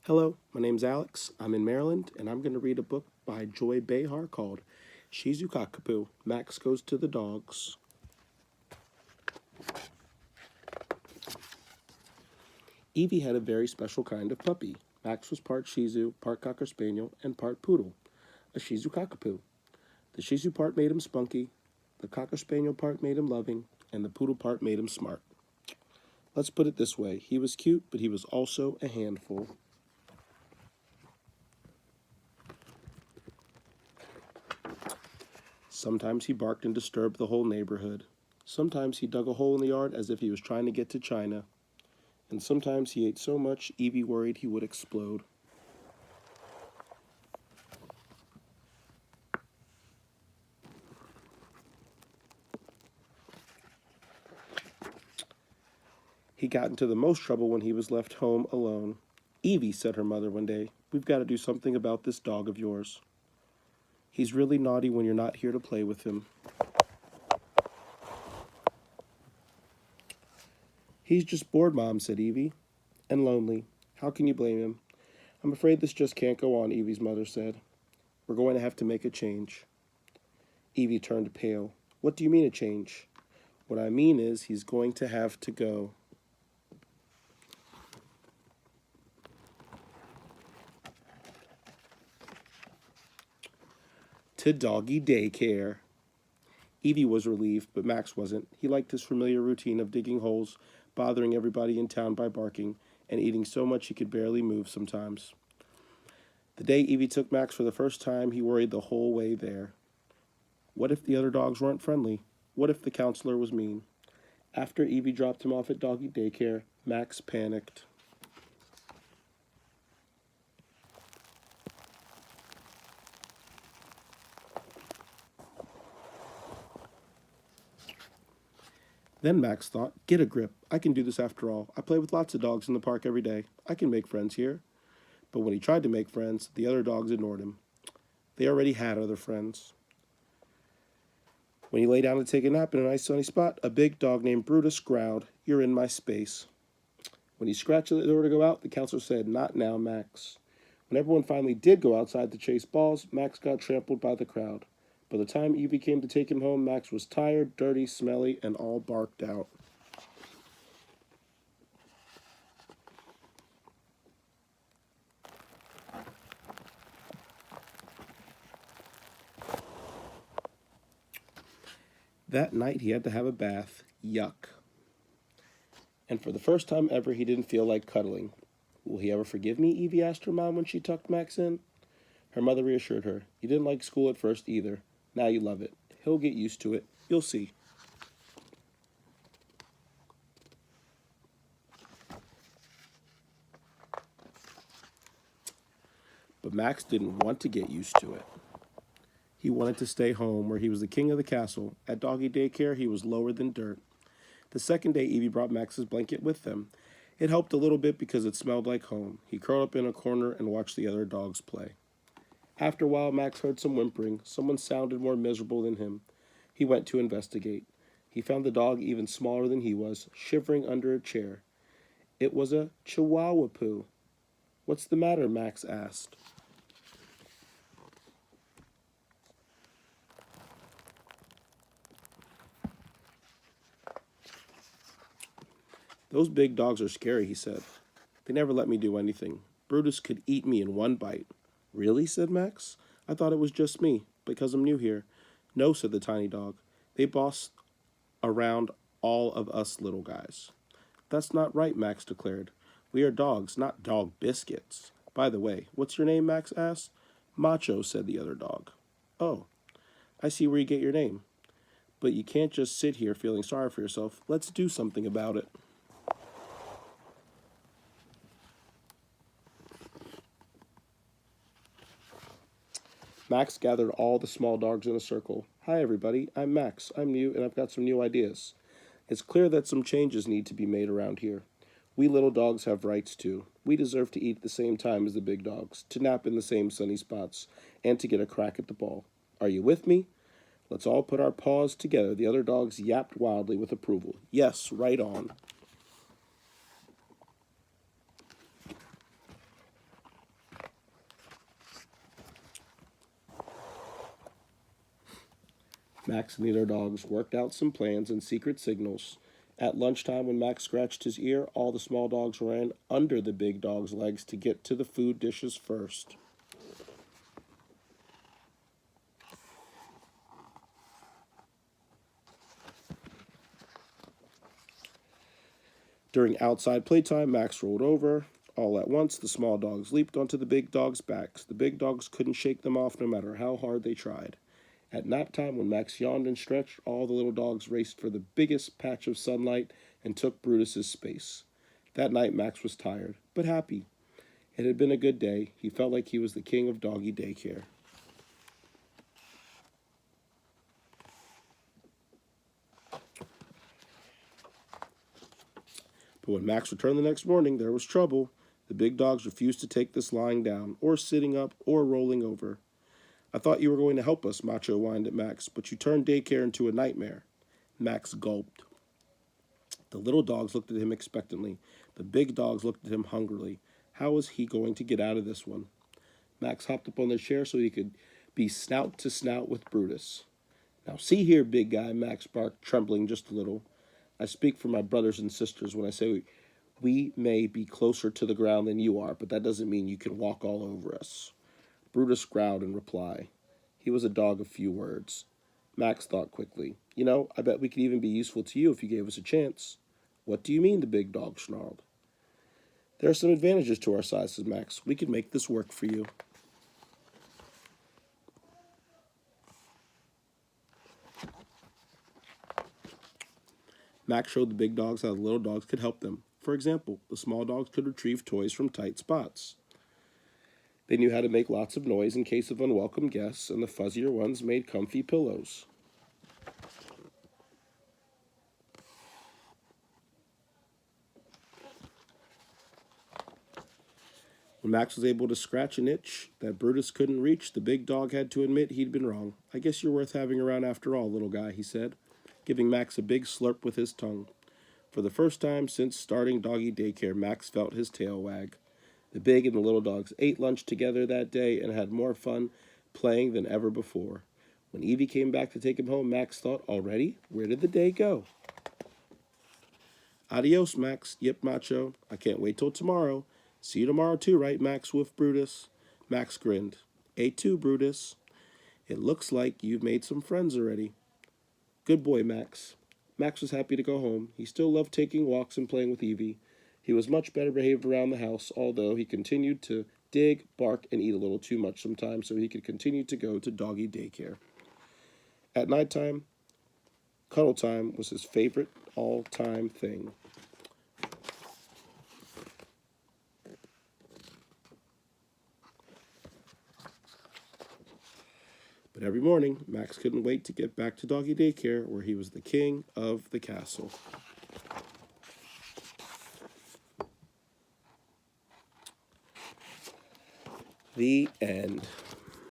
Hello, my name's Alex. I'm in Maryland, and I'm going to read a book by Joy Behar called Shizukaku. Max Goes to the Dogs. Evie had a very special kind of puppy. Max was part Shih Tzu, part Cocker Spaniel, and part Poodle, a Shizukaku. The Shih Tzu part made him spunky, the Cocker Spaniel part made him loving, and the Poodle part made him smart. Let's put it this way, he was cute, but he was also a handful. Sometimes he barked and disturbed the whole neighborhood. Sometimes he dug a hole in the yard as if he was trying to get to China. And sometimes he ate so much Evie worried he would explode. He got into the most trouble when he was left home alone. Evie, said her mother one day, we've got to do something about this dog of yours. He's really naughty when you're not here to play with him. He's just bored, Mom, said Evie, and lonely. How can you blame him? I'm afraid this just can't go on, Evie's mother said. We're going to have to make a change. Evie turned pale. What do you mean a change? What I mean is he's going to have to go. To doggy daycare. Evie was relieved, but Max wasn't. He liked his familiar routine of digging holes, bothering everybody in town by barking, and eating so much he could barely move sometimes. The day Evie took Max for the first time, he worried the whole way there. What if the other dogs weren't friendly? What if the counselor was mean? After Evie dropped him off at doggy daycare, Max panicked. Then Max thought, get a grip. I can do this after all. I play with lots of dogs in the park every day. I can make friends here. But when he tried to make friends, the other dogs ignored him. They already had other friends. When he lay down to take a nap in a nice sunny spot, a big dog named Brutus growled, You're in my space. When he scratched at the door to go out, the counselor said, Not now, Max. When everyone finally did go outside to chase balls, Max got trampled by the crowd. By the time Evie came to take him home, Max was tired, dirty, smelly, and all barked out. That night he had to have a bath. Yuck. And for the first time ever, he didn't feel like cuddling. Will he ever forgive me? Evie asked her mom when she tucked Max in. Her mother reassured her. You didn't like school at first either. Now you love it. He'll get used to it. You'll see. But Max didn't want to get used to it. He wanted to stay home, where he was the king of the castle. At doggy daycare, he was lower than dirt. The second day, Evie brought Max's blanket with them. It helped a little bit because it smelled like home. He curled up in a corner and watched the other dogs play. After a while, Max heard some whimpering. Someone sounded more miserable than him. He went to investigate. He found the dog even smaller than he was, shivering under a chair. It was a Chihuahua poo. What's the matter? Max asked. Those big dogs are scary, he said. They never let me do anything. Brutus could eat me in one bite. Really? Said Max. I thought it was just me, because I'm new here. No, said the tiny dog. They boss around all of us little guys. That's not right, Max declared. We are dogs, not dog biscuits. By the way, what's your name? Max asked. Macho, said the other dog. Oh, I see where you get your name. But you can't just sit here feeling sorry for yourself. Let's do something about it. Max gathered all the small dogs in a circle. Hi, everybody. I'm Max. I'm new, and I've got some new ideas. It's clear that some changes need to be made around here. We little dogs have rights too. We deserve to eat at the same time as the big dogs, to nap in the same sunny spots, and to get a crack at the ball. Are you with me? Let's all put our paws together. The other dogs yapped wildly with approval. Yes, right on. Max and the other dogs worked out some plans and secret signals. At lunchtime, when Max scratched his ear, all the small dogs ran under the big dog's legs to get to the food dishes first. During outside playtime, Max rolled over. All at once, the small dogs leaped onto the big dogs' backs. The big dogs couldn't shake them off no matter how hard they tried. At nap time, when Max yawned and stretched, all the little dogs raced for the biggest patch of sunlight and took Brutus's space. That night, Max was tired, but happy. It had been a good day. He felt like he was the king of doggy daycare. But when Max returned the next morning, there was trouble. The big dogs refused to take this lying down, or sitting up, or rolling over. I thought you were going to help us, Macho whined at Max, but you turned daycare into a nightmare. Max gulped. The little dogs looked at him expectantly. The big dogs looked at him hungrily. How was he going to get out of this one? Max hopped up on the chair so he could be snout to snout with Brutus. Now see here, big guy, Max barked, trembling just a little. I speak for my brothers and sisters when I say we may be closer to the ground than you are, but that doesn't mean you can walk all over us. Brutus growled in reply. He was a dog of few words. Max thought quickly. You know, I bet we could even be useful to you if you gave us a chance. What do you mean, the big dog snarled. There are some advantages to our size, said Max. We could make this work for you. Max showed the big dogs how the little dogs could help them. For example, the small dogs could retrieve toys from tight spots. They knew how to make lots of noise in case of unwelcome guests, and the fuzzier ones made comfy pillows. When Max was able to scratch an itch that Brutus couldn't reach, the big dog had to admit he'd been wrong. I guess you're worth having around after all, little guy, he said, giving Max a big slurp with his tongue. For the first time since starting doggy daycare, Max felt his tail wag. The big and the little dogs ate lunch together that day and had more fun playing than ever before. When Evie came back to take him home, Max thought, already? Where did the day go? Adios, Max, yipped Macho. I can't wait till tomorrow. See you tomorrow too, right, Max, with Brutus? Max grinned. A2, Brutus. It looks like you've made some friends already. Good boy, Max. Max was happy to go home. He still loved taking walks and playing with Evie. He was much better behaved around the house, although he continued to dig, bark, and eat a little too much sometimes so he could continue to go to doggy daycare. At nighttime, cuddle time was his favorite all-time thing. But every morning, Max couldn't wait to get back to doggy daycare, where he was the king of the castle. The end.